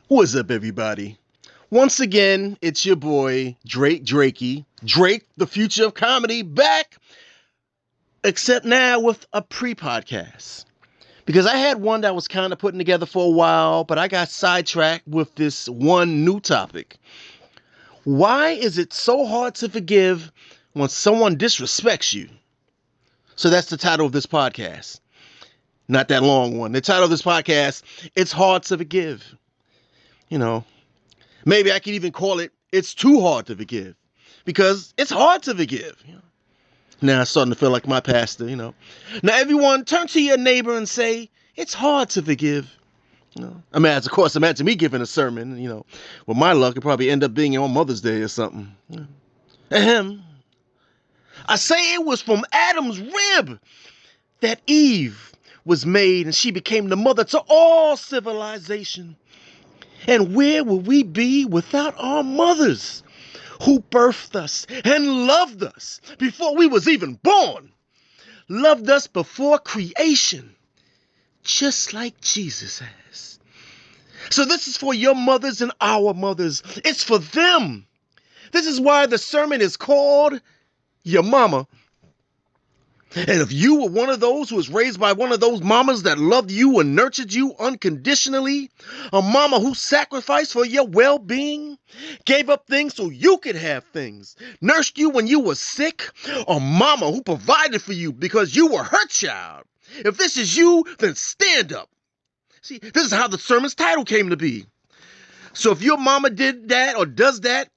What's up, everybody? Once again, it's your boy, Drakey. Drake, the future of comedy, back, except now with a pre-podcast. Because I had one that was kind of putting together for a while, but I got sidetracked with this one new topic. Why is it so hard to forgive when someone disrespects you? So that's the title of this podcast. Not that long one. The title of this podcast, It's Hard to Forgive. You know, maybe I could even call it, It's Too Hard to Forgive. Because it's hard to forgive. Now it's starting to feel like my pastor. Now everyone turn to your neighbor and say, it's hard to forgive. Imagine me giving a sermon, with my luck, it'd probably end up being on Mother's Day or something. Ahem. I say it was from Adam's rib that Eve was made and she became the mother to all civilization. And where would we be without our mothers who birthed us and loved us before we was even born? Loved us before creation, just like Jesus has. So this is for your mothers and our mothers. It's for them. This is why the sermon is called Your Mama. And if you were one of those who was raised by one of those mamas that loved you and nurtured you unconditionally, a mama who sacrificed for your well-being, gave up things so you could have things, nursed you when you were sick, a mama who provided for you because you were her child. If this is you, then stand up. See, this is how the sermon's title came to be. So if your mama did that or does that,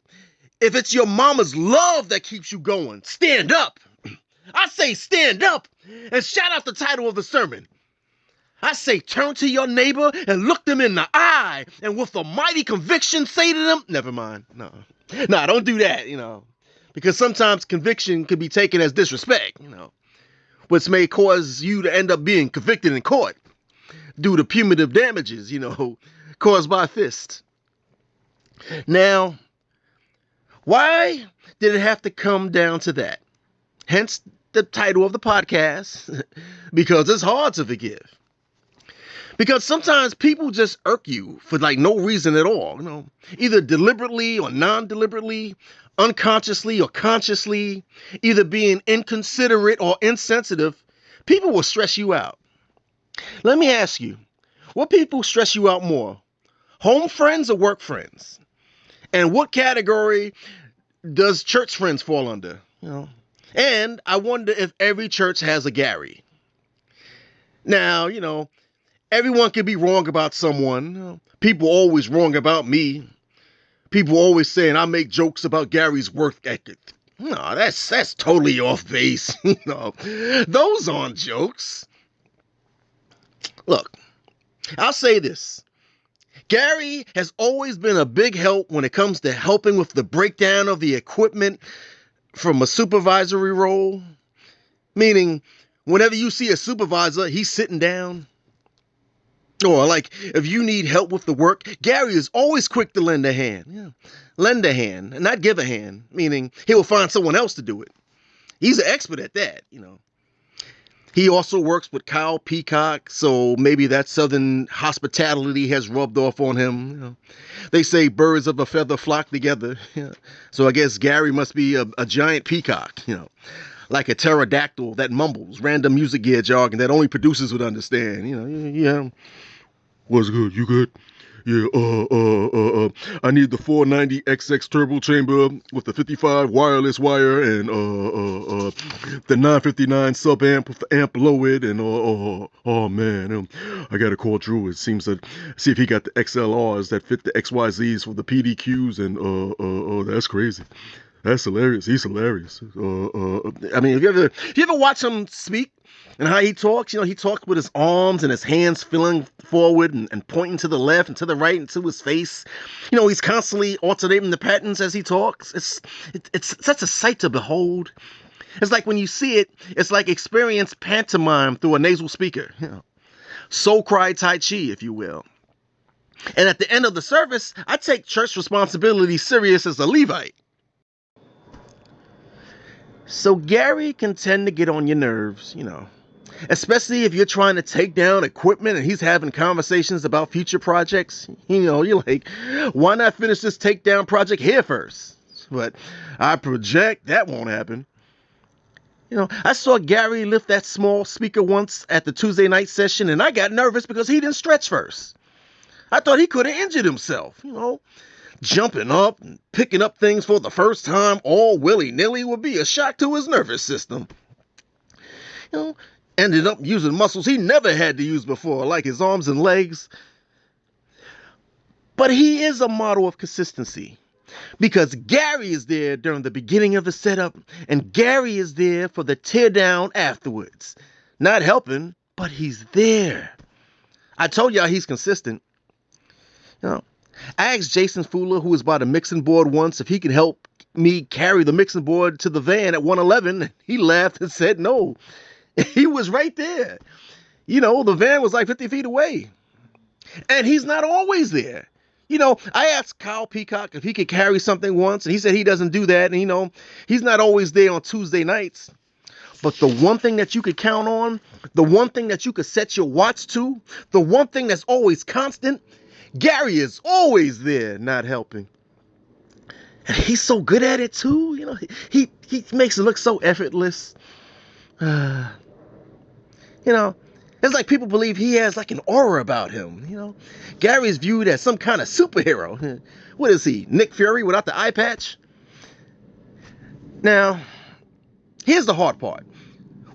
if it's your mama's love that keeps you going, stand up. I say stand up and shout out the title of the sermon. I say turn to your neighbor and look them in the eye and with a mighty conviction say to them, never mind, no, don't do that, because sometimes conviction could be taken as disrespect, which may cause you to end up being convicted in court due to punitive damages, caused by a fist. Now, why did it have to come down to that? Hence the title of the podcast, because it's hard to forgive. Because sometimes people just irk you for no reason at all, either deliberately or non-deliberately, unconsciously or consciously, either being inconsiderate or insensitive. People will stress you out. Let me ask you, what people stress you out more? Home friends or work friends? And what category does church friends fall under? And I wonder if every church has a Gary. Now, everyone can be wrong about someone. People always wrong about me. People always saying I make jokes about Gary's work ethic. No, that's totally off base. Those aren't jokes. Look, I'll say this. Gary has always been a big help when it comes to helping with the breakdown of the equipment from a supervisory role, meaning whenever you see a supervisor, he's sitting down. Or if you need help with the work, Gary is always quick to lend a hand. Lend a hand, not give a hand, meaning he will find someone else to do it. He's an expert at that, He also works with Kyle Peacock, so maybe that southern hospitality has rubbed off on him. They say birds of a feather flock together. So I guess Gary must be a giant peacock, like a pterodactyl that mumbles random music gear jargon that only producers would understand. Yeah. What's good? You good? Yeah, I need the 490XX turbo chamber with the 55 wireless wire and the 959 sub amp with the amp below it, and oh man, I gotta call Drew. It seems that see if he got the XLRs that fit the XYZs for the PDQs, and that's crazy. That's hilarious. He's hilarious. I mean, if you ever watch him speak and how he talks, he talks with his arms and his hands feeling forward and pointing to the left and to the right and to his face. He's constantly alternating the patterns as he talks. It's such a sight to behold. It's like when you see it, it's like experience pantomime through a nasal speaker. Soulcry Tai Chi, if you will. And at the end of the service, I take church responsibility serious as a Levite. So Gary can tend to get on your nerves, Especially if you're trying to take down equipment and he's having conversations about future projects. You're like, why not finish this takedown project here first? But I project that won't happen. I saw Gary lift that small speaker once at the Tuesday night session, and I got nervous because he didn't stretch first. I thought he could have injured himself. Jumping up and picking up things for the first time all willy-nilly would be a shock to his nervous system. Ended up using muscles he never had to use before, like his arms and legs. But he is a model of consistency because Gary is there during the beginning of the setup and Gary is there for the teardown afterwards. Not helping, but he's there. I told y'all he's consistent. I asked Jason Fuller, who was by the mixing board once, if he could help me carry the mixing board to the van at 111. He laughed and said no. He was right there. The van was like 50 feet away. And he's not always there. I asked Kyle Peacock if he could carry something once, and he said he doesn't do that. And, he's not always there on Tuesday nights. But the one thing that you could count on, the one thing that you could set your watch to, the one thing that's always constant, Gary is always there not helping. And he's so good at it too. He makes it look so effortless. It's like people believe he has like an aura about him. Gary's viewed as some kind of superhero. What is he, Nick Fury without the eye patch? Now, here's the hard part.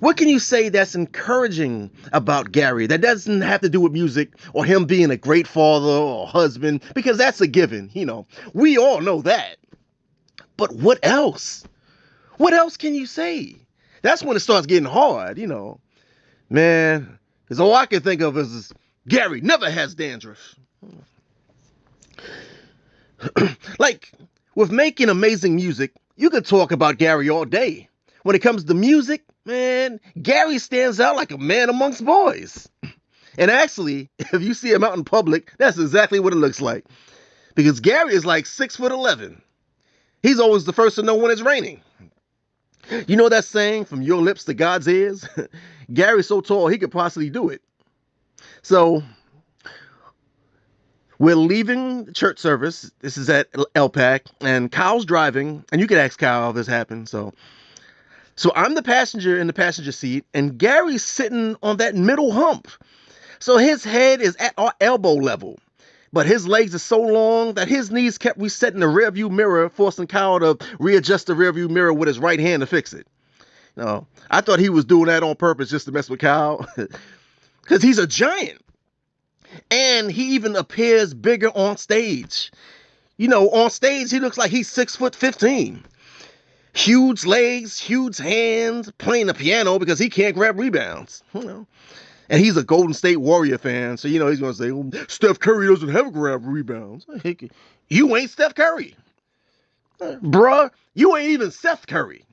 What can you say that's encouraging about Gary that doesn't have to do with music or him being a great father or husband? Because that's a given, We all know that. But what else? What else can you say? That's when it starts getting hard, Man, because all I can think of is Gary never has dandruff. Like, with making amazing music, you could talk about Gary all day. When it comes to music, man, Gary stands out like a man amongst boys. And actually, if you see him out in public, that's exactly what it looks like. Because Gary is like 6'11". He's always the first to know when it's raining. You know that saying, from your lips to God's ears? Gary's so tall, he could possibly do it. So, we're leaving the church service. This is at LPAC, and Kyle's driving, and you can ask Kyle if this happened. So I'm the passenger in the passenger seat, and Gary's sitting on that middle hump. So his head is at our elbow level, but his legs are so long that his knees kept resetting the rearview mirror, forcing Kyle to readjust the rearview mirror with his right hand to fix it. I thought he was doing that on purpose just to mess with Kyle, because he's a giant. And he even appears bigger on stage. On stage, he looks like he's 6'15". Huge legs, huge hands, playing the piano because he can't grab rebounds. And he's a Golden State Warrior fan, so he's going to say, well, Steph Curry doesn't have grab rebounds. You ain't Steph Curry. Bruh, you ain't even Seth Curry.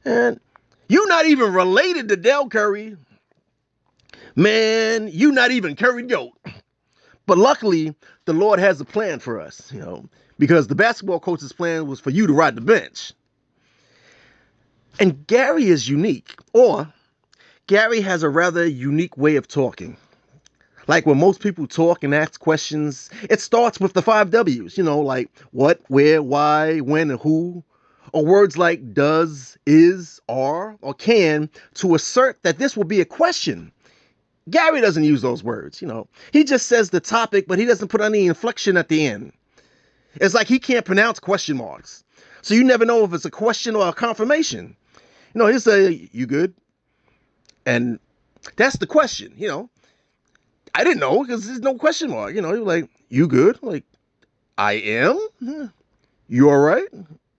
And you're not even related to Del Curry. Man, you're not even Curry Goat. But luckily, the Lord has a plan for us, because the basketball coach's plan was for you to ride the bench. And Gary is unique, or Gary has a rather unique way of talking. Like when most people talk and ask questions, it starts with the 5 W's, like what, where, why, when, and who. Or words like does, is, are, or can to assert that this will be a question. Gary doesn't use those words, He just says the topic, but he doesn't put any inflection at the end. It's like he can't pronounce question marks. So you never know if it's a question or a confirmation. He'll say, you good? And that's the question, I didn't know because there's no question mark. He was like, you good? Like, I am? You all right?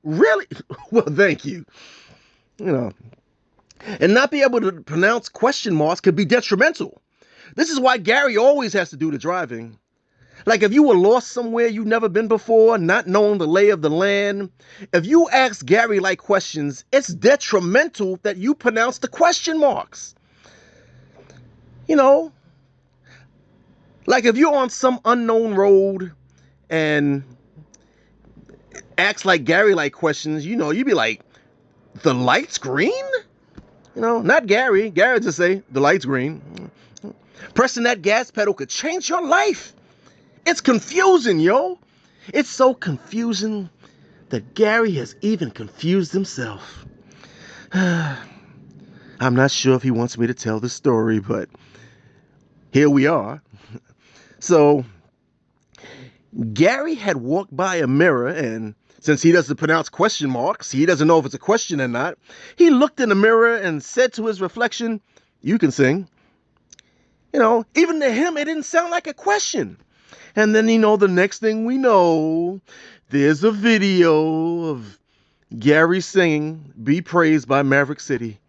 Really? Well, thank you. And not be able to pronounce question marks could be detrimental. This is why Gary always has to do the driving. Like if you were lost somewhere you've never been before, not knowing the lay of the land, if you ask Gary like questions, it's detrimental that you pronounce the question marks. Like if you're on some unknown road and ask like Gary like questions, you'd be like, the light's green? Not Gary. Gary just say, the light's green. Pressing that gas pedal could change your life. It's confusing, yo. It's so confusing that Gary has even confused himself. I'm not sure if he wants me to tell the story, but here we are. So, Gary had walked by a mirror, and since he doesn't pronounce question marks, he doesn't know if it's a question or not, he looked in the mirror and said to his reflection, "You can sing." Even to him, it didn't sound like a question. And then, the next thing we know, there's a video of Gary singing "Be Praised" by Maverick City.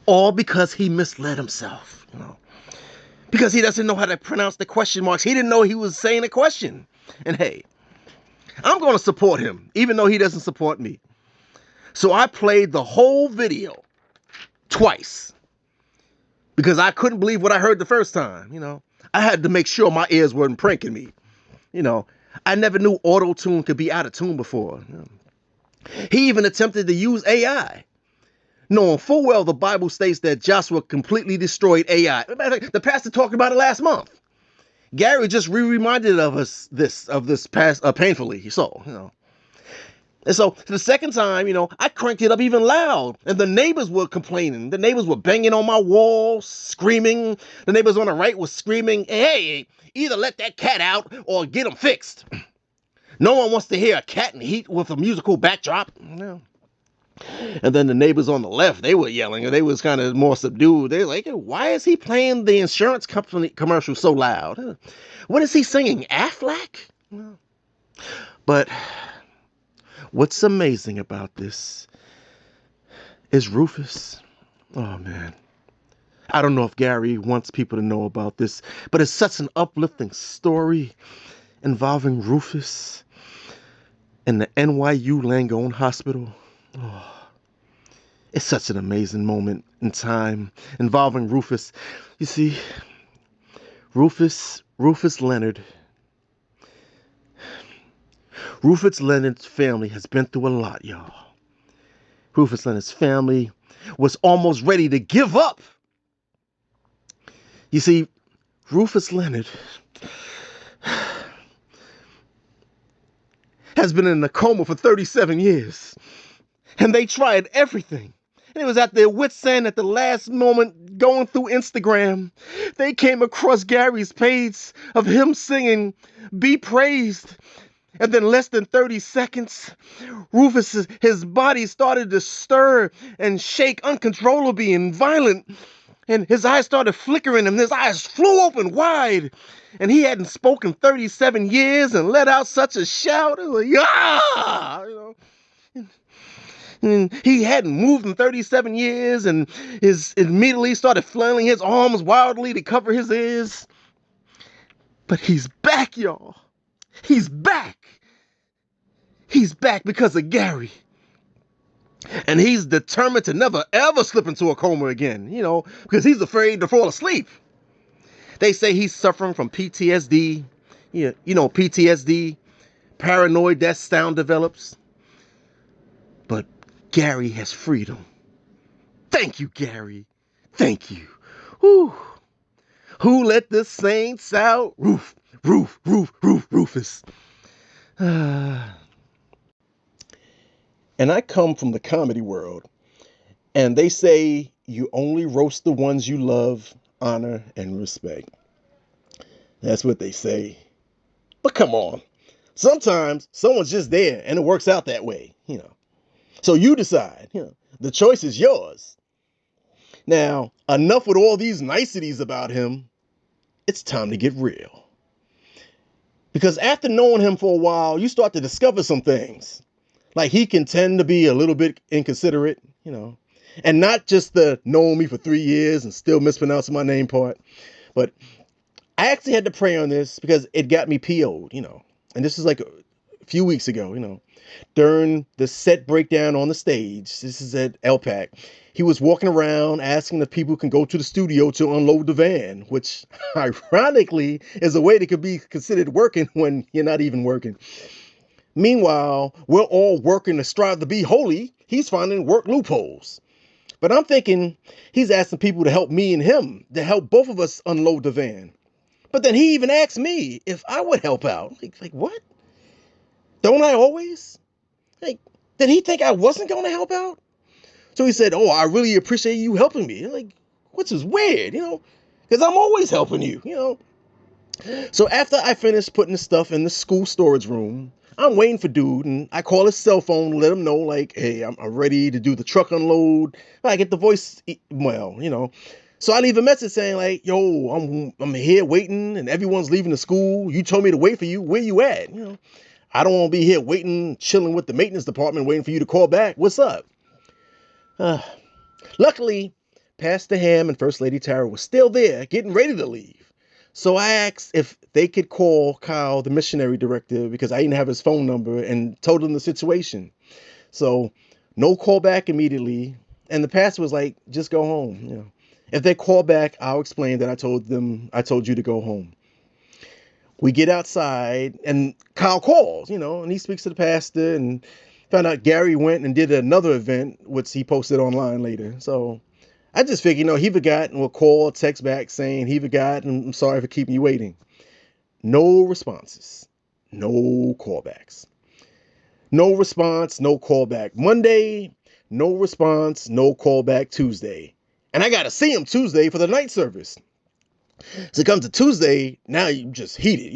All because he misled himself, Because he doesn't know how to pronounce the question marks. He didn't know he was saying a question. And hey, I'm going to support him, even though he doesn't support me. So I played the whole video twice because I couldn't believe what I heard the first time. I had to make sure my ears weren't pranking me. I never knew auto-tune could be out of tune before. He even attempted to use AI, knowing full well the Bible states that Joshua completely destroyed AI. The pastor talked about it last month. Gary just reminded of us of this past painfully. So, And so the second time, I cranked it up even loud, and the neighbors were complaining. The neighbors were banging on my wall, screaming. The neighbors on the right were screaming, "Hey, either let that cat out or get him fixed." No one wants to hear a cat in heat with a musical backdrop. And then the neighbors on the left, they were yelling, and they was kind of more subdued. They were like, "Why is he playing the insurance company commercial so loud? What is he singing, Affleck?" But what's amazing about this is Rufus. Oh, man. I don't know if Gary wants people to know about this, but it's such an uplifting story involving Rufus and the NYU Langone Hospital. Oh, it's such an amazing moment in time involving Rufus. You see, Rufus Leonard. Rufus Leonard's family has been through a lot, y'all. Rufus Leonard's family was almost ready to give up. You see, Rufus Leonard has been in a coma for 37 years. And they tried everything. And it was at their wits' end at the last moment, going through Instagram. They came across Gary's page of him singing "Be Praised." And then less than 30 seconds, Rufus, his body started to stir and shake uncontrollably and violent. And his eyes started flickering and his eyes flew open wide. And he hadn't spoken 37 years and let out such a shout. It was like, "Ah!" And he hadn't moved in 37 years and immediately started flailing his arms wildly to cover his ears. But he's back, y'all. He's back. He's back because of Gary. And he's determined to never, ever slip into a coma again, because he's afraid to fall asleep. They say he's suffering from PTSD. PTSD, paranoid, that sound develops. But Gary has freedom. Thank you, Gary. Thank you. Whew. Who let the saints out? Rufus. And I come from the comedy world, and they say you only roast the ones you love, honor, and respect. That's what they say. But come on. Sometimes someone's just there, and it works out that way, So you decide, the choice is yours. Now, enough with all these niceties about him. It's time to get real. Because after knowing him for a while, you start to discover some things. Like he can tend to be a little bit inconsiderate, and not just the knowing me for 3 years and still mispronouncing my name part. But I actually had to pray on this because it got me PO'd, and this is like a few weeks ago, during the set breakdown on the stage. This is at LPAC. He was walking around asking if people can go to the studio to unload the van, which ironically is a way that could be considered working when you're not even working. Meanwhile, we're all working to strive to be holy. He's finding work loopholes. But I'm thinking he's asking people to help me and him, to help both of us unload the van. But then he even asked me if I would help out. Like what? Don't I always? Like, did he think I wasn't going to help out? So he said, "Oh, I really appreciate you helping me." Like, which is weird, because I'm always helping you. So after I finished putting the stuff in the school storage room, I'm waiting for dude, and I call his cell phone to let him know, like, hey, I'm ready to do the truck unload. I get the voice, So I leave a message saying, like, yo, I'm here waiting, and everyone's leaving the school. You told me to wait for you. Where you at? I don't want to be here waiting, chilling with the maintenance department, waiting for you to call back. What's up? Luckily, Pastor Ham and First Lady Tara were still there, getting ready to leave. So I asked if they could call Kyle, the missionary director, because I didn't have his phone number, and told him the situation. So no call back immediately. And the pastor was like, just go home. If they call back, I'll explain that I told you to go home. We get outside and Kyle calls, and he speaks to the pastor and found out Gary went and did another event, which he posted online later. So I just figured, he forgot, and will call, text back saying he forgot and I'm sorry for keeping you waiting. No responses, no callbacks. No response, no callback Monday, no response, no callback Tuesday. And I got to see him Tuesday for the night service. So it comes to Tuesday, now you just heated,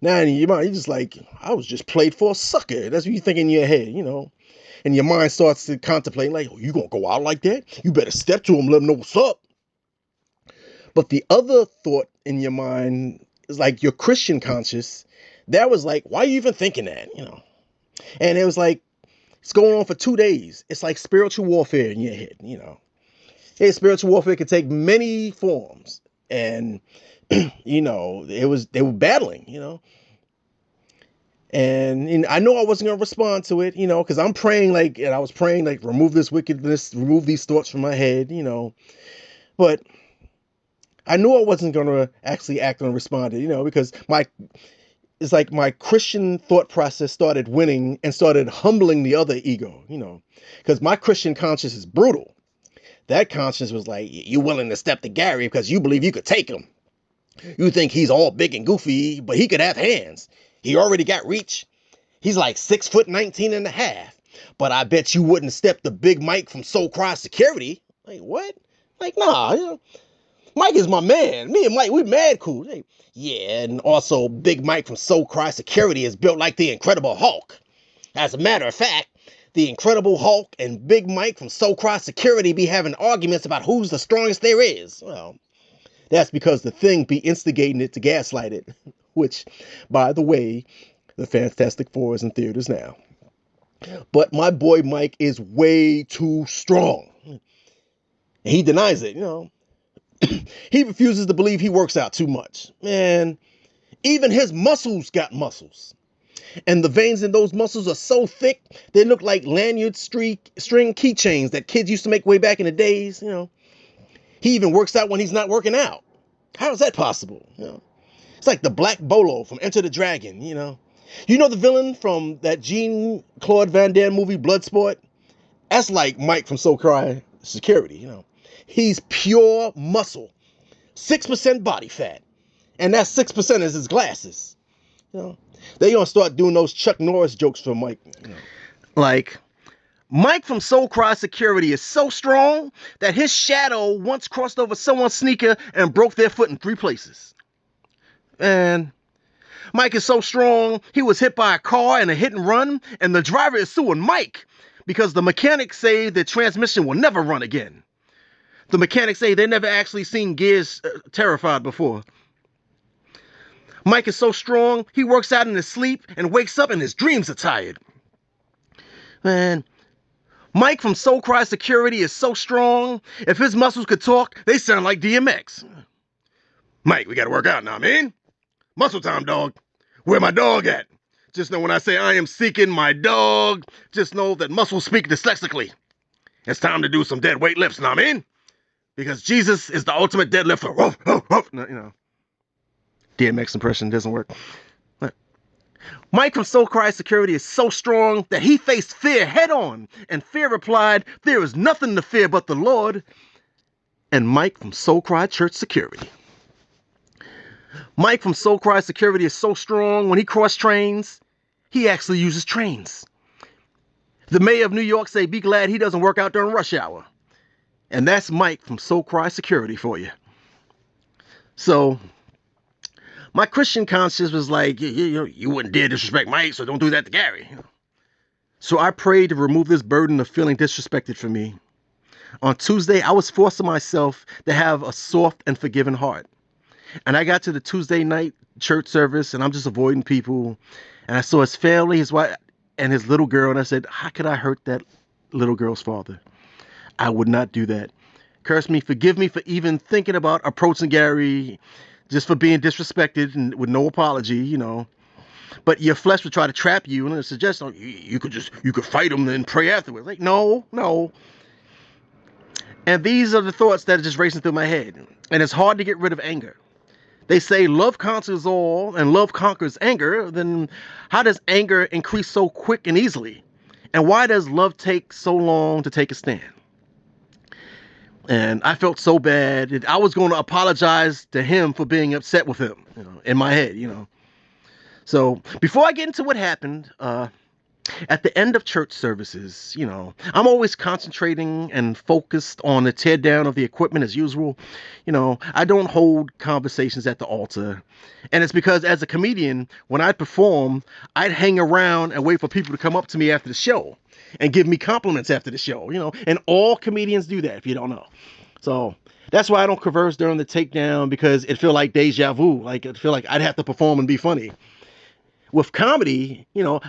Now in your mind, you're just like, I was just played for a sucker. That's what you think in your head, And your mind starts to contemplate, like, oh, you gonna go out like that? You better step to him, let him know what's up. But the other thought in your mind is like your Christian conscious. That was like, why are you even thinking that? And it was like, it's going on for 2 days. It's like spiritual warfare in your head, Hey, spiritual warfare could take many forms. And, they were battling, And I know I wasn't going to respond to it, because I'm praying and I was praying remove this wickedness, remove these thoughts from my head, But I knew I wasn't going to actually act and respond to it, because it's like my Christian thought process started winning and started humbling the other ego, because my Christian conscience is brutal. That conscience was like, you willing to step to Gary because you believe you could take him. You think he's all big and goofy, but he could have hands. He already got reach. He's like 6'19" and a half. But I bet you wouldn't step the Big Mike from Soulcry Security. Like, what? Like, nah, Mike is my man. Me and Mike, we mad cool. Like, yeah, and also Big Mike from Soulcry Security is built like the Incredible Hulk. As a matter of fact, the Incredible Hulk and Big Mike from Soulcry Security be having arguments about who's the strongest there is. Well, that's because the Thing be instigating it to gaslight it. Which, by the way, the Fantastic Four is in theaters now. But my boy Mike is way too strong. And he denies it, He refuses to believe he works out too much. Man, even his muscles got muscles. And the veins in those muscles are so thick, they look like lanyard string keychains that kids used to make way back in the days, He even works out when he's not working out. How is that possible? It's like the Black Bolo from Enter the Dragon, You know the villain from that Jean-Claude Van Damme movie, Bloodsport? That's like Mike from Soulcry Security, He's pure muscle. 6% body fat. And that 6% is his glasses. They gonna start doing those Chuck Norris jokes for Mike. Like, Mike from Soulcry Security is so strong that his shadow once crossed over someone's sneaker and broke their foot in 3 places. And Mike is so strong, he was hit by a car in a hit and run, and the driver is suing Mike because the mechanics say the transmission will never run again. The mechanics say they never actually seen gears terrified before. Mike is so strong, he works out in his sleep and wakes up and his dreams are tired. Man, Mike from Soulcry Security is so strong, if his muscles could talk, they sound like DMX. Mike, we gotta work out now, man. Muscle time, dog. Where my dog at? Just know when I say I am seeking my dog, just know that muscles speak dyslexically. It's time to do some dead weight lifts now, man. Because Jesus is the ultimate deadlifter. DMX impression doesn't work. Mike from Soulcry Security is so strong that he faced fear head on, and fear replied, "There is nothing to fear but the Lord." And Mike from Soulcry Church Security. Mike from Soulcry Security is so strong when he cross trains, he actually uses trains. The mayor of New York say, "Be glad he doesn't work out during rush hour." And that's Mike from Soulcry Security for you. So my Christian conscience was like, you wouldn't dare disrespect Mike, so don't do that to Gary. So I prayed to remove this burden of feeling disrespected for me. On Tuesday, I was forcing myself to have a soft and forgiving heart. And I got to the Tuesday night church service, and I'm just avoiding people. And I saw his family, his wife, and his little girl. And I said, how could I hurt that little girl's father? I would not do that. Curse me, forgive me for even thinking about approaching Gary, just for being disrespected and with no apology, But your flesh would try to trap you and suggest, oh, you could fight him and pray afterwards. Like, no. And these are the thoughts that are just racing through my head. And it's hard to get rid of anger. They say love conquers all and love conquers anger. Then how does anger increase so quick and easily? And why does love take so long to take a stand? And I felt so bad. I was going to apologize to him for being upset with him, in my head, So before I get into what happened, at the end of church services, I'm always concentrating and focused on the tear down of the equipment as usual. I don't hold conversations at the altar. And it's because as a comedian, when I perform, I'd hang around and wait for people to come up to me after the show and give me compliments after the show, and all comedians do that if you don't know. So that's why I don't converse during the takedown, because it feel like deja vu. Like it feel like I'd have to perform and be funny. With comedy,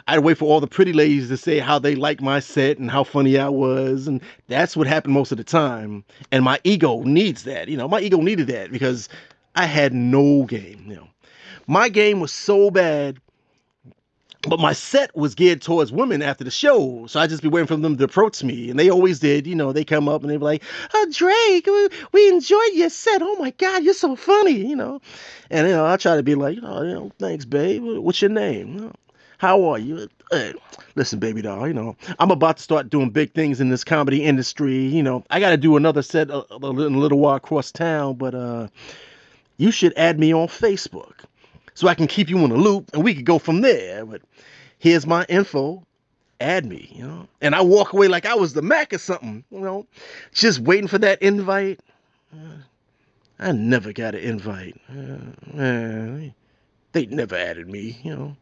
I'd wait for all the pretty ladies to say how they liked my set and how funny I was. And that's what happened most of the time. And my ego needs that. My ego needed that because I had no game. My game was so bad, but my set was geared towards women after the show. So I just be waiting for them to approach me. And they always did. They come up and they be like, "Oh, Drake, we enjoyed your set. Oh my God, you're so funny, And, I try to be like, thanks, babe. What's your name? How are you? Listen, baby doll, I'm about to start doing big things in this comedy industry. I got to do another set in a little while across town, but you should add me on Facebook so I can keep you in the loop and we could go from there. But here's my info. Add me, And I walk away like I was the Mac or something, just waiting for that invite. I never got an invite. They never added me,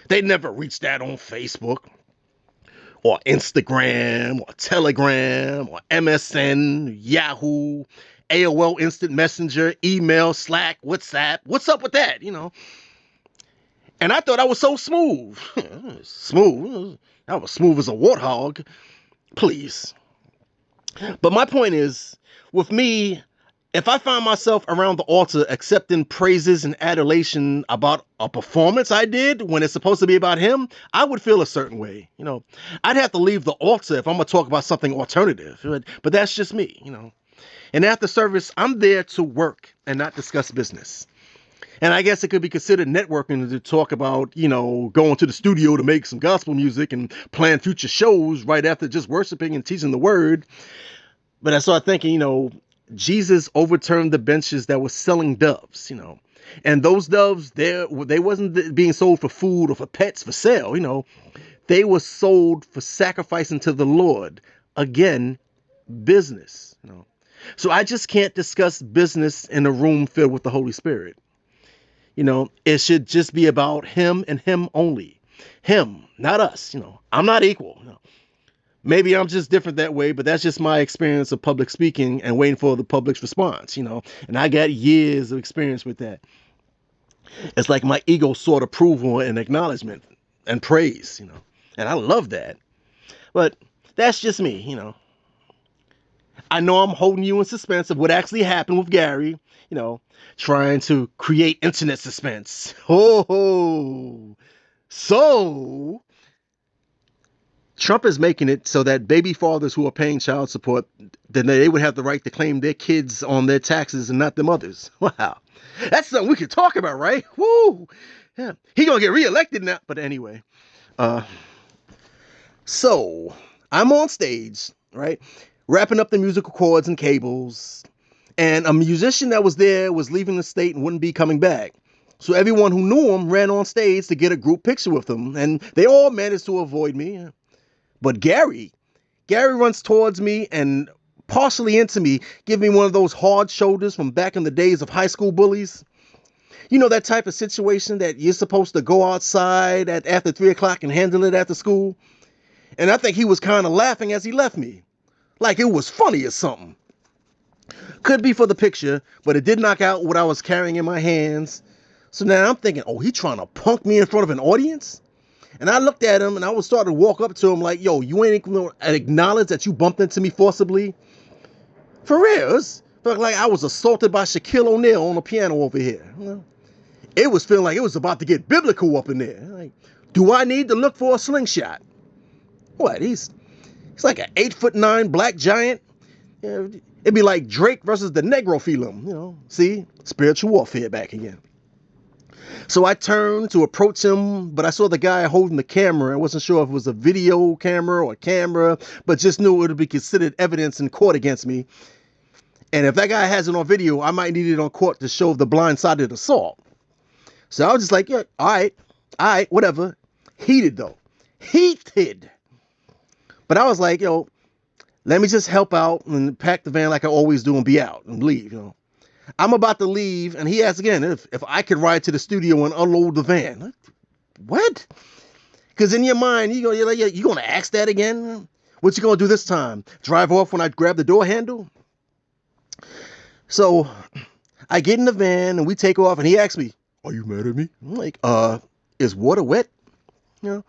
They never reached out on Facebook or Instagram or Telegram or MSN, Yahoo, AOL Instant Messenger, email, Slack, WhatsApp. What's up with that, And I thought I was so smooth. Smooth. I was smooth as a warthog. Please. But my point is, with me, if I find myself around the altar accepting praises and adulation about a performance I did when it's supposed to be about him, I would feel a certain way. I'd have to leave the altar if I'm going to talk about something alternative. But that's just me, And after service, I'm there to work and not discuss business. And I guess it could be considered networking to talk about, going to the studio to make some gospel music and plan future shows right after just worshiping and teaching the word. But I started thinking, Jesus overturned the benches that were selling doves, and those doves, they wasn't being sold for food or for pets for sale, they were sold for sacrificing to the Lord. Again, business, So I just can't discuss business in a room filled with the Holy Spirit. It should just be about him and him only. Him, not us. I'm not equal. Maybe I'm just different that way, but that's just my experience of public speaking and waiting for the public's response, And I got years of experience with that. It's like my ego sought approval and acknowledgement and praise, And I love that. But that's just me, I know I'm holding you in suspense of what actually happened with Gary, trying to create internet suspense. Oh, so Trump is making it so that baby fathers who are paying child support, then they would have the right to claim their kids on their taxes and not the mothers. Wow. That's something we could talk about, right? Woo! Yeah. He gonna get reelected now. But anyway, uh, so I'm on stage, right? Wrapping up the musical cords and cables. And a musician that was there was leaving the state and wouldn't be coming back. So everyone who knew him ran on stage to get a group picture with him. And they all managed to avoid me. But Gary runs towards me and partially into me, giving me one of those hard shoulders from back in the days of high school bullies. You know, that type of situation that you're supposed to go outside after 3 o'clock and handle it after school. And I think he was kind of laughing as he left me. Like it was funny or something. Could be for the picture, but it did knock out what I was carrying in my hands. So now I'm thinking, oh, he trying to punk me in front of an audience? And I looked at him and I was starting to walk up to him like, yo, you ain't going to acknowledge that you bumped into me forcibly? For real. It felt like I was assaulted by Shaquille O'Neal on the piano over here. You know? It was feeling like it was about to get biblical up in there. Like, do I need to look for a slingshot? What? He's like an 8'9" black giant. Yeah, it'd be like Drake versus the Negro Philem. You know, see? Spiritual warfare back again. So I turned to approach him, but I saw the guy holding the camera. I wasn't sure if it was a video camera or a camera, but just knew it would be considered evidence in court against me. And if that guy has it on video, I might need it on court to show the blindsided assault. So I was just like, yeah, all right, whatever. Heated though. Heated. But I was like, yo, let me just help out and pack the van like I always do and be out and leave, you know. I'm about to leave, and he asks again if I could ride to the studio and unload the van. What? Because in your mind, you're going to ask that again? What you going to do this time? Drive off when I grab the door handle? So I get in the van, and we take off, and he asks me, are you mad at me? I'm like, is water wet? You know?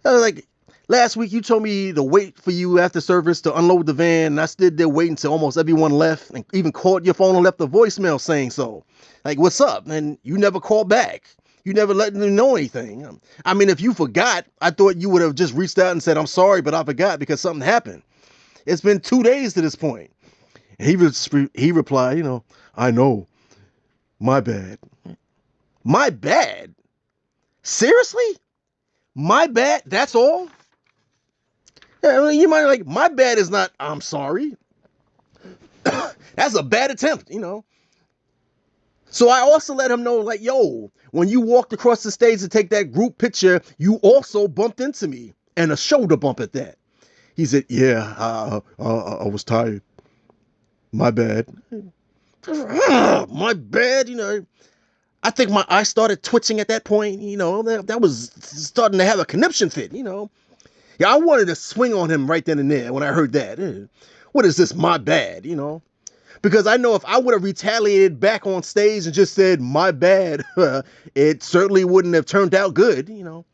I was like, last week you told me to wait for you after service to unload the van, and I stood there waiting until almost everyone left, and even called your phone and left a voicemail saying so. Like, what's up? And you never called back. You never let me know anything. I mean, if you forgot, I thought you would have just reached out and said, I'm sorry, but I forgot because something happened. It's been 2 days to this point. And he replied, you know, I know. My bad. My bad? Seriously? My bad? That's all? Yeah, you might like, my bad is not, I'm sorry. That's a bad attempt, you know. So I also let him know, like, yo, when you walked across the stage to take that group picture, you also bumped into me, and a shoulder bump at that. He said, yeah, I was tired. My bad. My bad, you know. I think my eye started twitching at that point, you know. That was starting to have a conniption fit, you know. Yeah, I wanted to swing on him right then and there when I heard that. What is this, my bad, you know? Because I know if I would have retaliated back on stage and just said, my bad, it certainly wouldn't have turned out good, you know?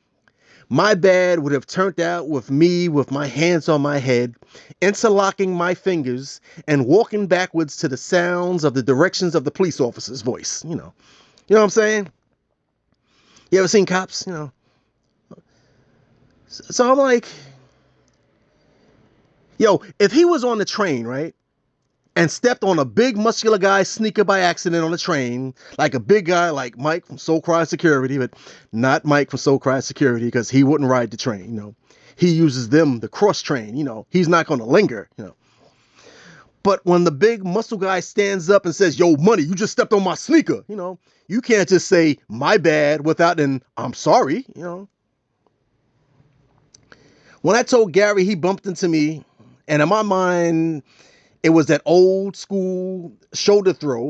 My bad would have turned out with me with my hands on my head, interlocking my fingers, and walking backwards to the sounds of the directions of the police officer's voice, you know? You know what I'm saying? You ever seen Cops, you know? So I'm like, yo, if he was on the train, right, and stepped on a big muscular guy's sneaker by accident on the train, like a big guy like Mike from Soulcry Security, but not Mike from Soulcry Security because he wouldn't ride the train, you know. He uses them to cross train, you know. He's not going to linger, you know. But when the big muscle guy stands up and says, yo, money, you just stepped on my sneaker, you know, you can't just say, my bad, without an, I'm sorry, you know. When I told Gary he bumped into me, and in my mind, it was that old school shoulder throw,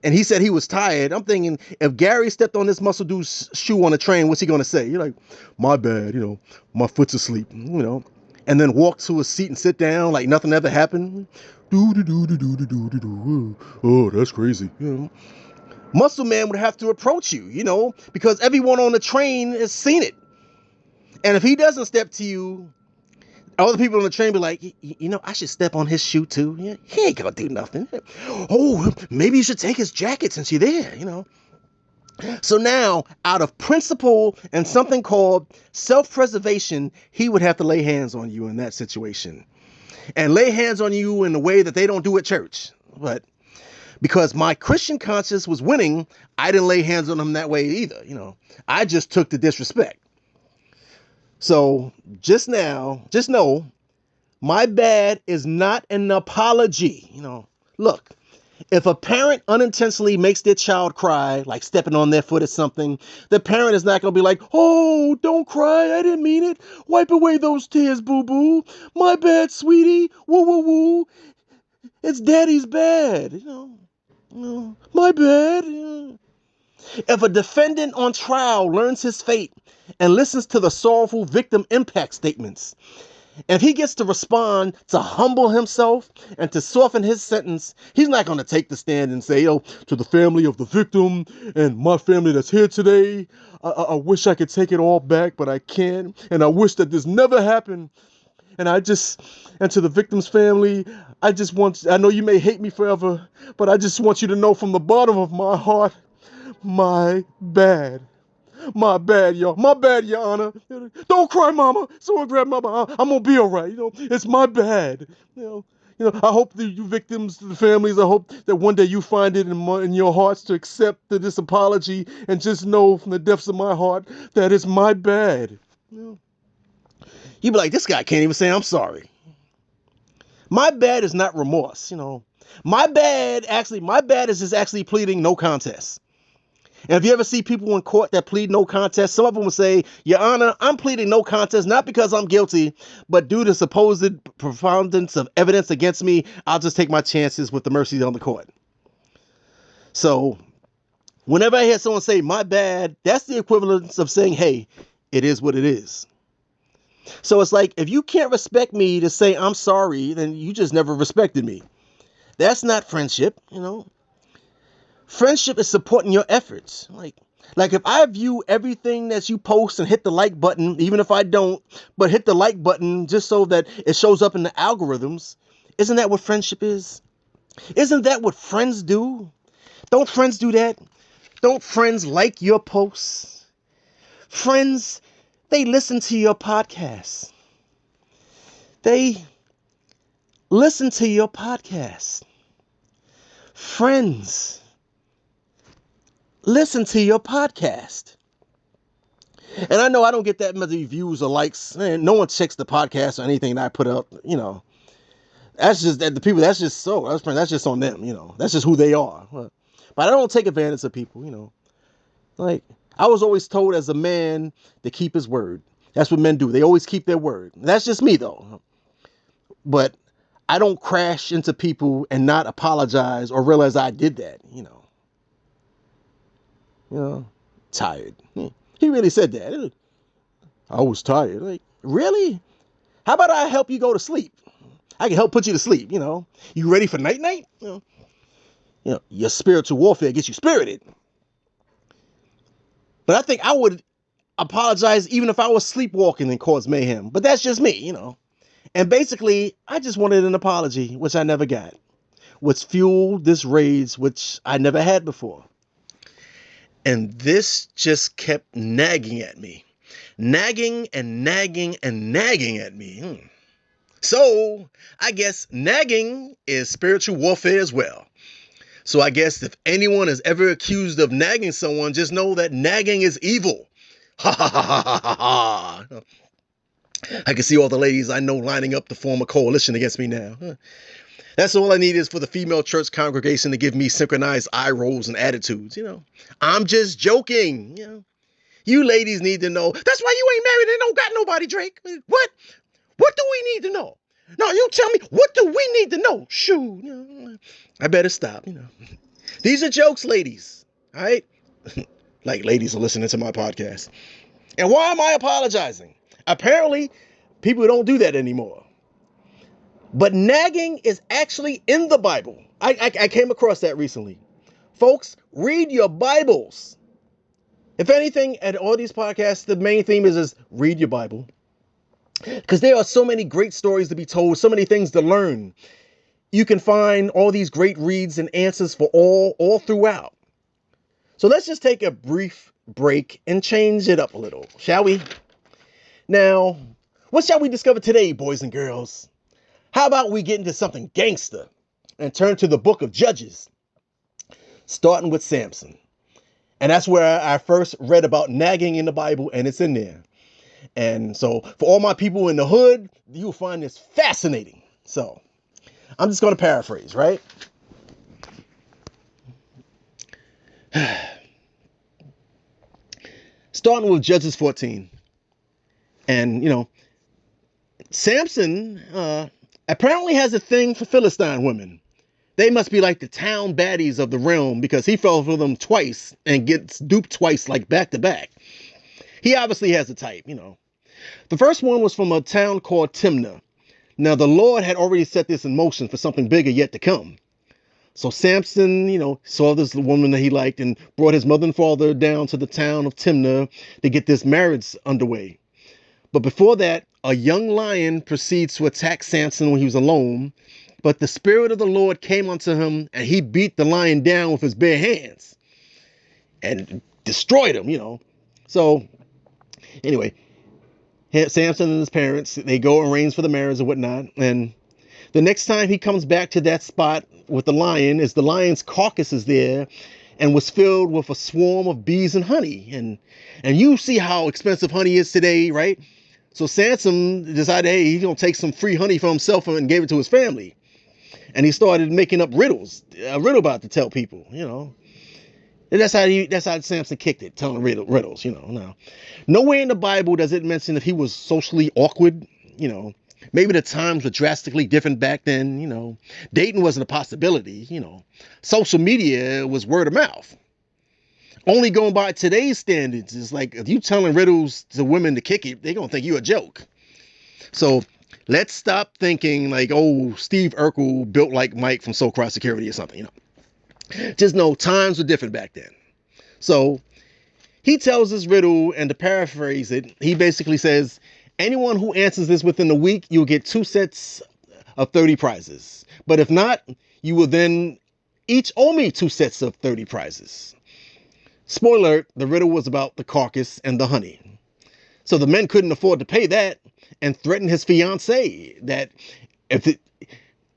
and he said he was tired, I'm thinking, if Gary stepped on this muscle dude's shoe on a train, what's he going to say? You're like, my bad, you know, my foot's asleep, you know, and then walk to a seat and sit down like nothing ever happened. Oh, that's crazy. You know? Muscle Man would have to approach you, you know, because everyone on the train has seen it. And if he doesn't step to you, other people on the train be like, you know, I should step on his shoe too. Yeah, he ain't gonna do nothing. Oh, maybe you should take his jacket since you're there, you know. So now, out of principle and something called self-preservation, he would have to lay hands on you in that situation. And lay hands on you in a way that they don't do at church. But because my Christian conscience was winning, I didn't lay hands on him that way either. I just took the disrespect. So just know, my bad is not an apology. Look, if a parent unintentionally makes their child cry, like stepping on their foot or something, the parent is not going to be like, oh, don't cry, I didn't mean it. Wipe away those tears, boo-boo. My bad, sweetie. Woo-woo-woo. It's daddy's bad. My bad. If a defendant on trial learns his fate and listens to the sorrowful victim impact statements, and if he gets to respond to humble himself and to soften his sentence, he's not going to take the stand and say, to the family of the victim and my family that's here today, I wish I could take it all back, but I can't. And I wish that this never happened. And to the victim's family, I know you may hate me forever, but I just want you to know from the bottom of my heart, my bad. My bad, y'all. My bad, Your Honor. Don't cry, Mama. Someone grab Mama. I'm gonna be all right. It's my bad. I hope the you victims, the families, I hope that one day you find it in your hearts to accept this apology and just know from the depths of my heart that it's my bad. You be like, this guy can't even say I'm sorry. My bad is not remorse. My bad is just actually pleading no contest. And if you ever see people in court that plead no contest, some of them will say, Your Honor, I'm pleading no contest, not because I'm guilty, but due to supposed preponderance of evidence against me, I'll just take my chances with the mercy on the court. So whenever I hear someone say, my bad, that's the equivalent of saying, hey, it is what it is. So it's like, if you can't respect me to say I'm sorry, then you just never respected me. That's not friendship, Friendship is supporting your efforts. Like if I view everything that you post and hit the like button, even if I don't, but hit the like button just so that it shows up in the algorithms, isn't that what friendship is? Isn't that what friends do? Don't friends do that? Don't friends like your posts? Friends, they listen to your podcasts. They listen to your podcast. Friends, listen to your podcast. And I know I don't get that many views or likes. No one checks the podcast or anything that I put up, That's just the people, that's just on them, That's just who they are. But I don't take advantage of people, Like, I was always told as a man to keep his word. That's what men do. They always keep their word. That's just me, though. But I don't crash into people and not apologize or realize I did that, Tired. He really said that. I was tired. Like, really? How about I help you go to sleep? I can help put you to sleep, You ready for night-night? Your spiritual warfare gets you spirited. But I think I would apologize even if I was sleepwalking and caused mayhem. But that's just me, And basically, I just wanted an apology, which I never got. Which fueled this rage, which I never had before. And this just kept nagging at me. Nagging and nagging and nagging at me. So, I guess nagging is spiritual warfare as well. So I guess if anyone is ever accused of nagging someone, just know that nagging is evil. Ha ha ha ha ha ha. I can see all the ladies I know lining up to form a coalition against me now. That's all I need is for the female church congregation to give me synchronized eye rolls and attitudes, I'm just joking, You ladies need to know. That's why you ain't married and don't got nobody, Drake. What? What do we need to know? No, you tell me, what do we need to know? Shoot, I better stop, These are jokes, ladies, all right? Like ladies are listening to my podcast. And why am I apologizing? Apparently, people don't do that anymore. But nagging is actually in the Bible. I came across that recently. Folks, read your Bibles. If anything, at all these podcasts, the main theme is read your Bible. Because there are so many great stories to be told, so many things to learn. You can find all these great reads and answers for all throughout. So let's just take a brief break and change it up a little, shall we? Now, what shall we discover today, boys and girls? How about we get into something gangster and turn to the book of Judges, starting with Samson. And that's where I first read about nagging in the Bible, and it's in there. And so for all my people in the hood, you'll find this fascinating. So I'm just going to paraphrase, right? Starting with Judges 14. And, Samson apparently has a thing for Philistine women. They must be like the town baddies of the realm because he fell for them twice and gets duped twice, like back to back. He obviously has a type. The first one was from a town called Timnah. Now, the Lord had already set this in motion for something bigger yet to come. So Samson, saw this woman that he liked and brought his mother and father down to the town of Timnah to get this marriage underway. But before that, a young lion proceeds to attack Samson when he was alone. But the Spirit of the Lord came unto him, and he beat the lion down with his bare hands and destroyed him. So, anyway, Samson and his parents, they go and arrange for the marriage and whatnot. And the next time he comes back to that spot with the lion, is the lion's carcass is there and was filled with a swarm of bees and honey. And you see how expensive honey is today, right? So Samson decided, hey, he's going to take some free honey for himself and gave it to his family. And he started making up riddles, a riddle about to tell people, And that's how Samson kicked it, telling riddles, Now, nowhere in the Bible does it mention that he was socially awkward, Maybe the times were drastically different back then, Dating wasn't a possibility, Social media was word of mouth. Only going by today's standards is like, if you telling riddles to women to kick it, they're going to think you a joke. So let's stop thinking like, oh, Steve Urkel built like Mike from Soulcry Security or something, Just know times were different back then. So he tells this riddle, and to paraphrase it, he basically says, anyone who answers this within a week, you'll get 2 sets of 30 prizes. But if not, you will then each owe me 2 sets of 30 prizes. Spoiler, the riddle was about the carcass and the honey. So the men couldn't afford to pay that and threatened his fiancée that if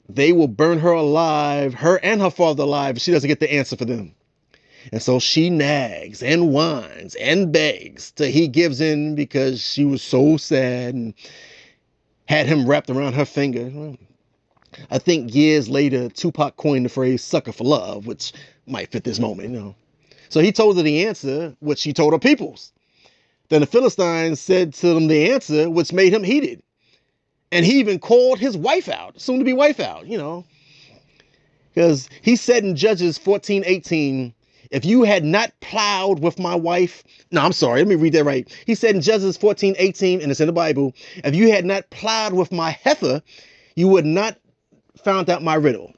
they will burn her alive, her and her father alive, if she doesn't get the answer for them. And so she nags and whines and begs till he gives in because she was so sad and had him wrapped around her finger. I think years later, Tupac coined the phrase sucker for love, which might fit this moment, So he told her the answer, which she told her peoples. Then the Philistines said to them the answer, which made him heated. And he even called his wife out, soon to be wife out, Because he said in Judges 14:18, if you had not plowed with my wife, no, I'm sorry, let me read that right. He said in Judges 14:18, and it's in the Bible, if you had not plowed with my heifer, you would not found out my riddle.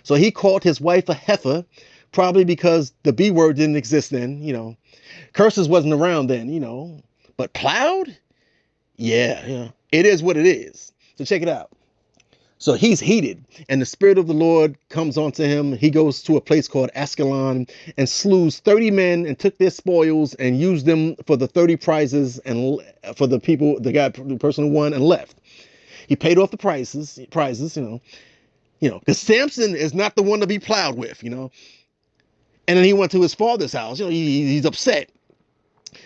So he called his wife a heifer, probably because the B word didn't exist then, Curses wasn't around then, But plowed? Yeah. It is what it is. So check it out. So he's heated, and the Spirit of the Lord comes onto him. He goes to a place called Ascalon and slews 30 men and took their spoils and used them for the 30 prizes and for the person who won and left. He paid off the prizes, because Samson is not the one to be plowed with, And then he went to his father's house. He's upset.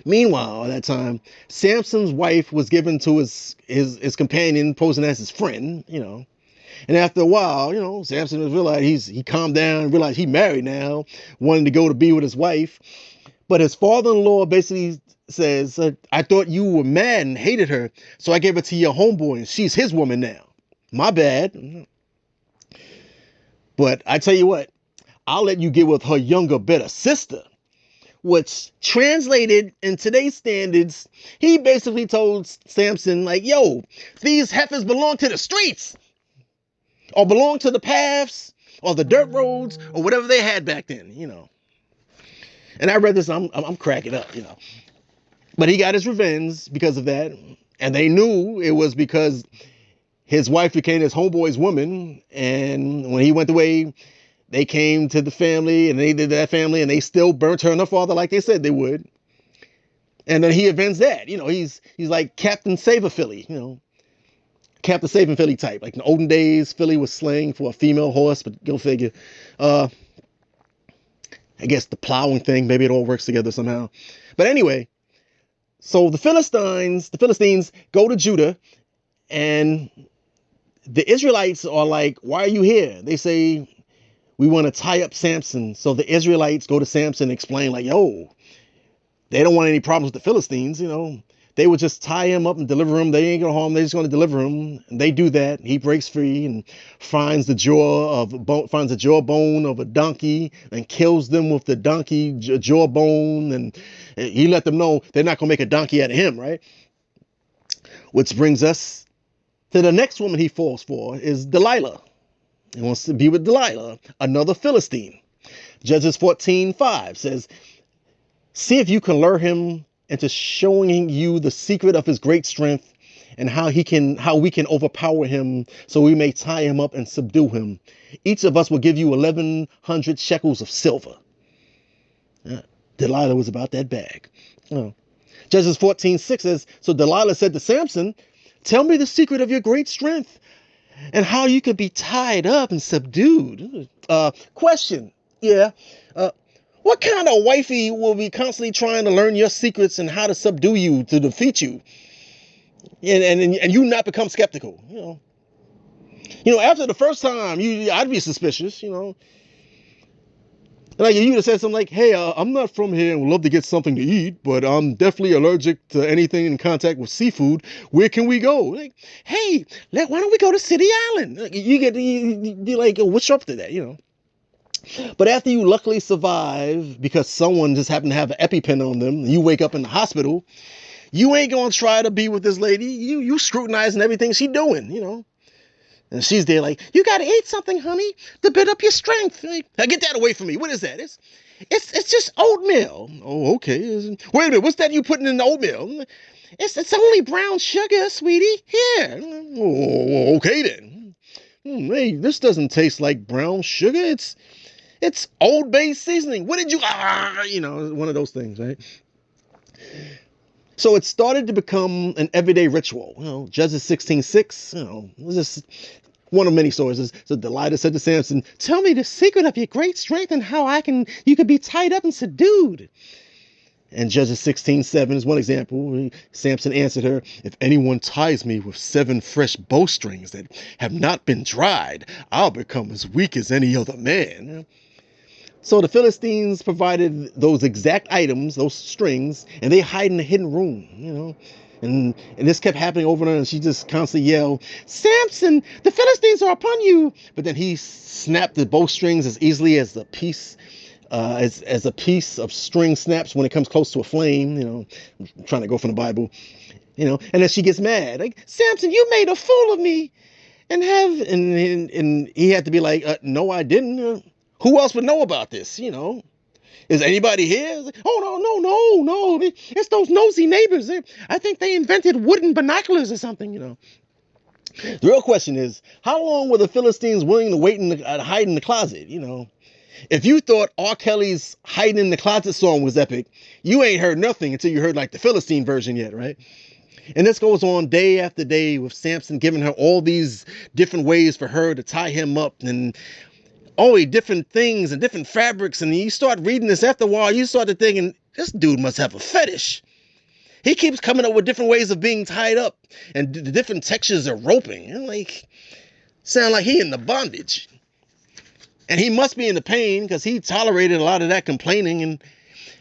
Meanwhile, at that time, Samson's wife was given to his companion, posing as his friend, And after a while, Samson realized he calmed down, realized he married now, wanted to go to be with his wife. But his father-in-law basically says, I thought you were mad and hated her, so I gave her to your homeboy, and she's his woman now. My bad. But I tell you what, I'll let you get with her younger, better sister. Which translated in today's standards, he basically told Samson, like, yo, these heifers belong to the streets. Or belong to the paths, or the dirt roads, or whatever they had back then, And I read this, I'm cracking up, But he got his revenge because of that. And they knew it was because his wife became his homeboy's woman. And when he went away, they came to the family and they did that family and they still burnt her and her father like they said they would. And then he avenged that. He's like Captain Save a Philly, Captain Saving Philly type. Like in the olden days, Philly was slang for a female horse, but go figure. I guess the plowing thing, maybe it all works together somehow. But anyway, so the Philistines go to Judah, and the Israelites are like, why are you here? They say, we want to tie up Samson. So the Israelites go to Samson and explain like, yo, they don't want any problems with the Philistines, They would just tie him up and deliver him. They ain't gonna harm him. They're just gonna deliver him. And they do that. He breaks free and finds the jawbone of a donkey and kills them with the donkey jawbone. And he let them know they're not gonna make a donkey out of him, right? Which brings us to the next woman he falls for is Delilah. He wants to be with Delilah, another Philistine. Judges 14:5 says, see if you can lure him into showing you the secret of his great strength and how we can overpower him so we may tie him up and subdue him. Each of us will give you 1,100 shekels of silver. Delilah was about that bag. Judges 14:6 says, so Delilah said to Samson, tell me the secret of your great strength and how you could be tied up and subdued. Question. Yeah. What kind of wifey will be constantly trying to learn your secrets and how to subdue you, to defeat you, and you not become skeptical? After the first time, I'd be suspicious. Like you would have said something like, "Hey, I'm not from here and would love to get something to eat, but I'm definitely allergic to anything in contact with seafood. Where can we go?" Like, "Hey, why don't we go to City Island?" Like, you're like, "What's up to that?" But after you luckily survive because someone just happened to have an EpiPen on them, you wake up in the hospital, you ain't gonna try to be with this lady. You scrutinizing everything she doing, And she's there like, you gotta eat something, honey, to build up your strength. Like, now get that away from me. What is that? It's just oatmeal. Oh, okay. Wait a minute, what's that you putting in the oatmeal? It's only brown sugar, sweetie. Here. Oh, okay then. Hey, this doesn't taste like brown sugar. It's Old Bay seasoning. What did you, one of those things, right? So it started to become an everyday ritual. Judges 16:6, it was just one of many stories. So Delilah said to Samson, tell me the secret of your great strength and how you could be tied up and subdued. And Judges 16:7 is one example. Samson answered her, if anyone ties me with 7 fresh bowstrings that have not been dried, I'll become as weak as any other man. So the Philistines provided those exact items, those strings, and they hide in a hidden room, And this kept happening over and over, and she just constantly yelled, Samson, the Philistines are upon you. But then he snapped the bowstrings as easily as a piece of string snaps when it comes close to a flame, I'm trying to go from the Bible, and then she gets mad, like, Samson, you made a fool of me, and he had to be like, no, I didn't. Who else would know about this, Is anybody here? Oh, no. It's those nosy neighbors. I think they invented wooden binoculars or something, The real question is, how long were the Philistines willing to wait hide in the closet, If you thought R. Kelly's Hiding in the Closet song was epic, you ain't heard nothing until you heard like the Philistine version yet, right? And this goes on day after day with Samson giving her all these different ways for her to tie him up and different things and different fabrics. And you start reading this after a while, you start thinking, this dude must have a fetish. He keeps coming up with different ways of being tied up and the different textures of roping. And sound like he in the bondage. And he must be in the pain because he tolerated a lot of that complaining.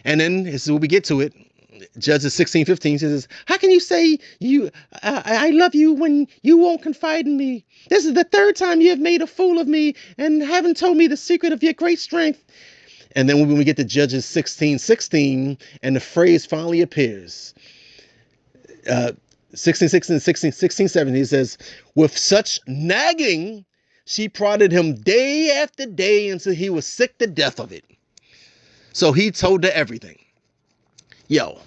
And then, as we get to it, Judges 16:15 says, how can you say I love you when you won't confide in me? This is the 3rd time you have made a fool of me and haven't told me the secret of your great strength. And then when we get to Judges 16:16 and the phrase finally appears, 16:16 and 16:17, he says, with such nagging, she prodded him day after day until he was sick to death of it. So he told her everything. Yo,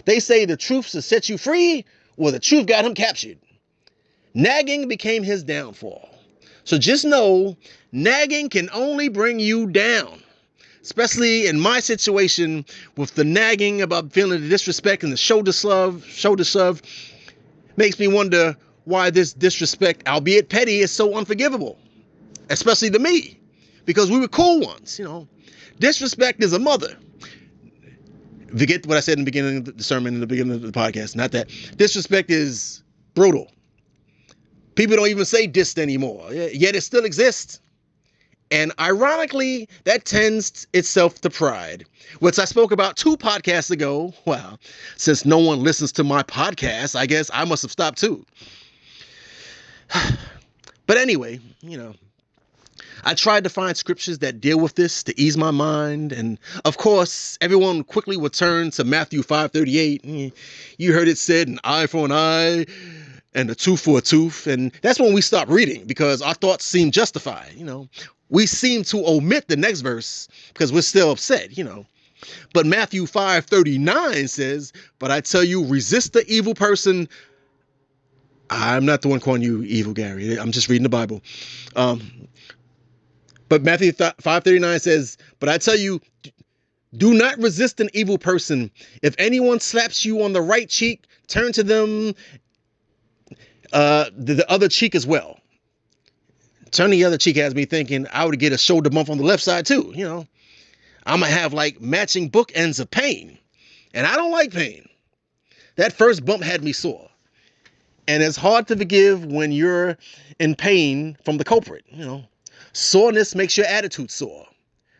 they say the truth to set you free, or the truth got him captured. Nagging became his downfall. So just know nagging can only bring you down. Especially in my situation with the nagging about feeling the disrespect and the shoulder shove, makes me wonder why this disrespect, albeit petty, is so unforgivable. Especially to me. Because we were cool once, Disrespect is a mother. Forget what I said in the beginning of the sermon, in the beginning of the podcast. Not that. Disrespect is brutal. People don't even say dissed anymore, yet it still exists. And ironically, that tends itself to pride, which I spoke about 2 podcasts ago. Well, since no one listens to my podcast, I guess I must have stopped too. But anyway, I tried to find scriptures that deal with this to ease my mind. And of course, everyone quickly would turn to Matthew 5:38. You heard it said, an eye for an eye and a tooth for a tooth. And that's when we stop reading because our thoughts seem justified. We seem to omit the next verse because we're still upset, But Matthew 5:39 says, but I tell you, resist the evil person. I'm not the one calling you evil, Gary. I'm just reading the Bible. But Matthew 5:39 says, but I tell you, do not resist an evil person. If anyone slaps you on the right cheek, turn to them the other cheek as well. Turning the other cheek has me thinking I would get a shoulder bump on the left side too, I'm going to have like matching bookends of pain. And I don't like pain. That first bump had me sore. And it's hard to forgive when you're in pain from the culprit, Soreness makes your attitude sore,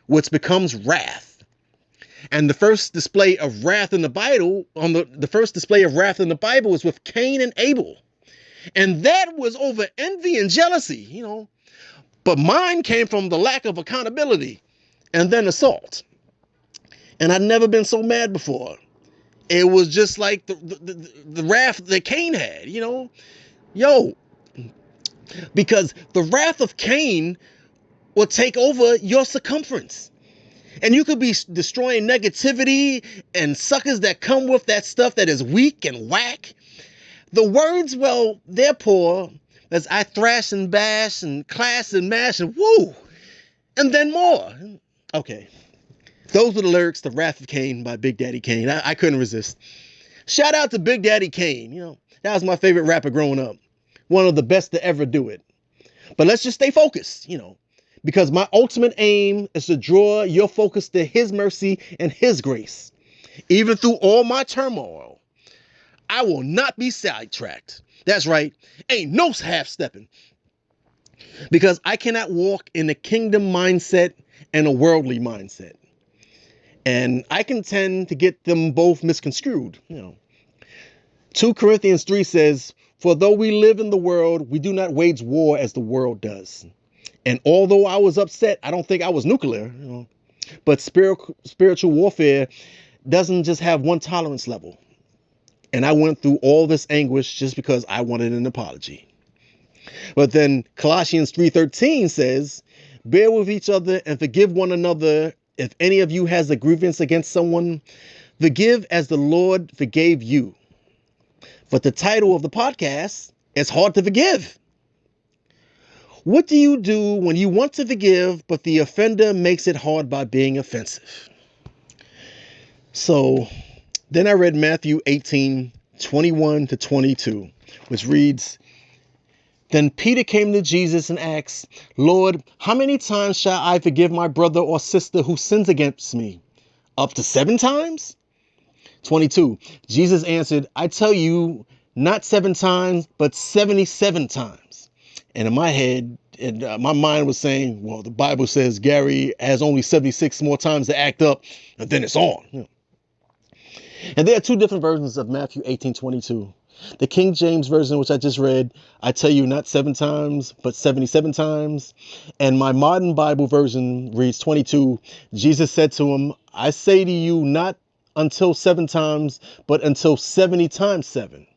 which becomes wrath. And the first display of wrath in the Bible, the first display of wrath in the Bible is with Cain and Abel. And that was over envy and jealousy, But mine came from the lack of accountability and then assault. And I'd never been so mad before. It was just like the wrath that Cain had, Because the wrath of Cain will take over your circumference. And you could be destroying negativity and suckers that come with that stuff that is weak and whack. The words, well, they're poor as I thrash and bash and clash and mash and woo, and then more. Okay. Those were the lyrics to Wrath of Cain by Big Daddy Kane. I couldn't resist. Shout out to Big Daddy Kane. That was my favorite rapper growing up. One of the best to ever do it. But let's just stay focused, because my ultimate aim is to draw your focus to his mercy and his grace. Even through all my turmoil, I will not be sidetracked. That's right. Ain't no half-stepping. Because I cannot walk in a kingdom mindset and a worldly mindset. And I can tend to get them both misconstrued. 2 Corinthians 3 says, for though we live in the world, we do not wage war as the world does. And although I was upset, I don't think I was nuclear. But spiritual warfare doesn't just have one tolerance level. And I went through all this anguish just because I wanted an apology. But then Colossians 3:13 says, bear with each other and forgive one another. If any of you has a grievance against someone, forgive as the Lord forgave you. But the title of the podcast is Hard to Forgive. What do you do when you want to forgive, but the offender makes it hard by being offensive? So then I read Matthew 18:21-22, which reads, then Peter came to Jesus and asked, Lord, how many times shall I forgive my brother or sister who sins against me? Up to 7 times? 22. Jesus answered, I tell you, not 7 times, but 77 times. And in my head, my mind was saying, well, the Bible says Gary has only 76 more times to act up, and then it's on. And there are 2 different versions of Matthew 18:22. The King James Version, which I just read, I tell you, not 7 times, but 77 times. And my modern Bible version reads 22. Jesus said to him, I say to you, not until 7 times, but until 70 times 7.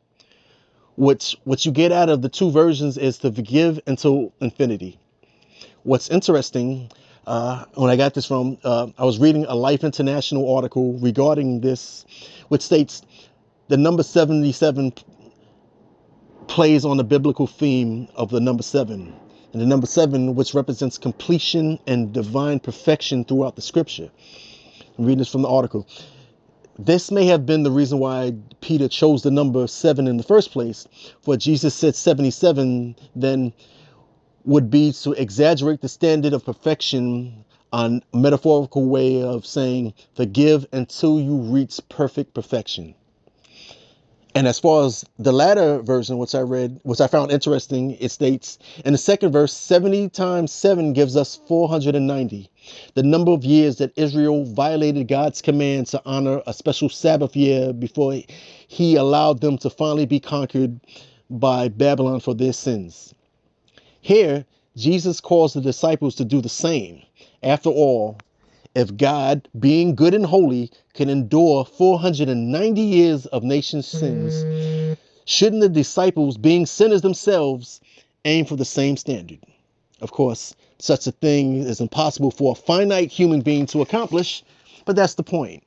What you get out of the 2 versions is to forgive until infinity. What's interesting, when I got this from, I was reading a Life International article regarding this, which states the number 77 plays on the biblical theme of the number 7. And the number 7, which represents completion and divine perfection throughout the scripture. I'm reading this from the article. This may have been the reason why Peter chose the number 7 in the first place. For Jesus said 77, then would be to exaggerate the standard of perfection, on a metaphorical way of saying forgive until you reach perfect perfection. And as far as the latter version, which I read, which I found interesting, it states in the second verse, 70 times 7 gives us 490. The number of years that Israel violated God's command to honor a special Sabbath year before he allowed them to finally be conquered by Babylon for their sins. Here, Jesus calls the disciples to do the same. After all, if God, being good and holy, can endure 490 years of nations' sins, shouldn't the disciples, being sinners themselves, aim for the same standard? Of course, such a thing is impossible for a finite human being to accomplish, but that's the point.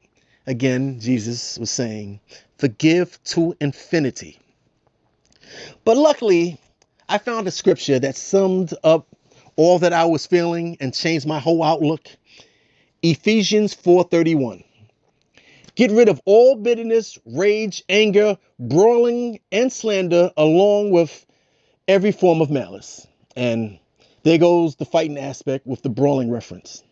Again, Jesus was saying, forgive to infinity. But luckily, I found a scripture that summed up all that I was feeling and changed my whole outlook. Ephesians 4:31. Get rid of all bitterness, rage, anger, brawling, and slander, along with every form of malice. And there goes the fighting aspect with the brawling reference.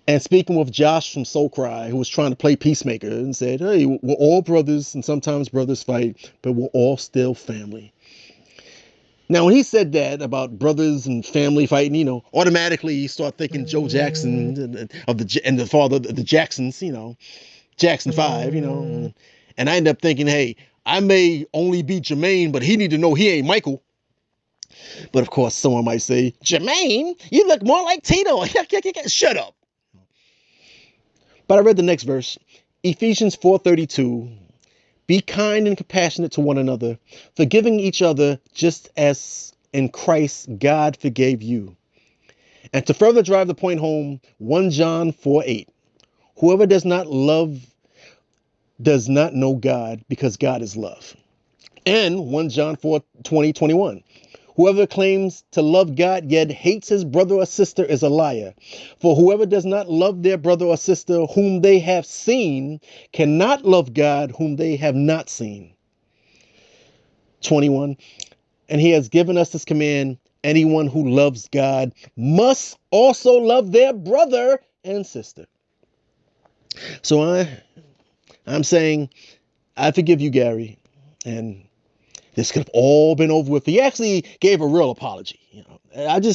And speaking with Josh from Soulcry, who was trying to play peacemaker and said, hey, we're all brothers and sometimes brothers fight, but we're all still family. Now, when he said that about brothers and family fighting, automatically you start thinking Joe Jackson and the father of the Jacksons, Jackson 5, and I end up thinking, hey, I may only be Jermaine, but he need to know he ain't Michael. But of course, someone might say, Jermaine, you look more like Tito. Shut up. But I read the next verse, Ephesians 4:32. Be kind and compassionate to one another, forgiving each other just as in Christ God forgave you. And to further drive the point home, 1 John 4:8. Whoever does not love does not know God, because God is love. And 1 John 4:20-21. Whoever claims to love God yet hates his brother or sister is a liar. For whoever does not love their brother or sister whom they have seen cannot love God whom they have not seen. 21. And he has given us this command: anyone who loves God must also love their brother and sister. So I'm saying, I forgive you, Gary, and this could have all been over with. He actually gave a real apology. I'm going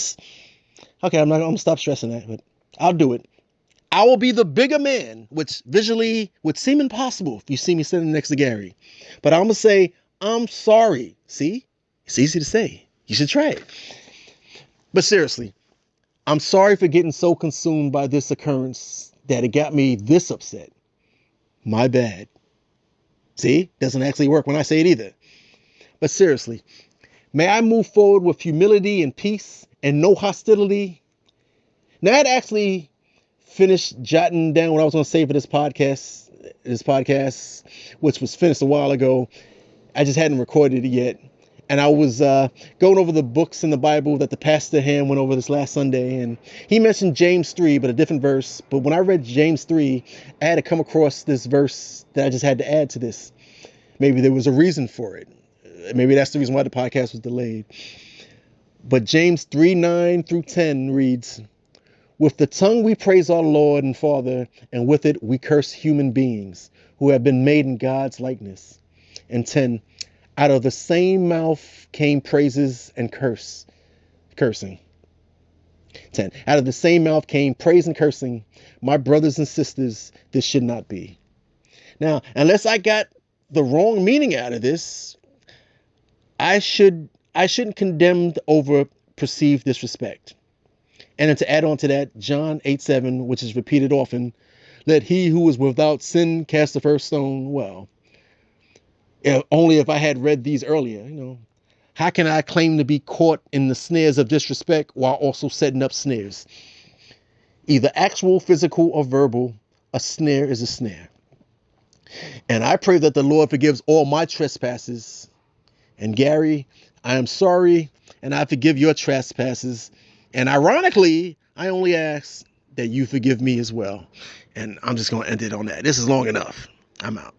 to stop stressing that, but I'll do it. I will be the bigger man, which visually would seem impossible if you see me sitting next to Gary. But I'm going to say, I'm sorry. See? It's easy to say. You should try it. But seriously, I'm sorry for getting so consumed by this occurrence that it got me this upset. My bad. See? Doesn't actually work when I say it either. But seriously, may I move forward with humility and peace and no hostility? Now, I'd actually finished jotting down what I was going to say for this podcast, which was finished a while ago. I just hadn't recorded it yet. And I was going over the books in the Bible that the pastor Ham went over this last Sunday. And he mentioned James 3, but a different verse. But when I read James 3, I had to come across this verse that I just had to add to this. Maybe there was a reason for it. Maybe that's the reason why the podcast was delayed. But James 3:9-10 reads, with the tongue we praise our Lord and Father, and with it we curse human beings who have been made in God's likeness. And 10, out of the same mouth came praises and cursing. 10, out of the same mouth came praise and cursing. My brothers and sisters, this should not be. Now, unless I got the wrong meaning out of this, I shouldn't condemn over perceived disrespect. And then to add on to that, John 8:7, which is repeated often, let he who is without sin cast the first stone. Well, only if I had read these earlier, how can I claim to be caught in the snares of disrespect while also setting up snares? Either actual, physical, or verbal, a snare is a snare. And I pray that the Lord forgives all my trespasses. And Gary, I am sorry and I forgive your trespasses. And ironically, I only ask that you forgive me as well. And I'm just going to end it on that. This is long enough. I'm out.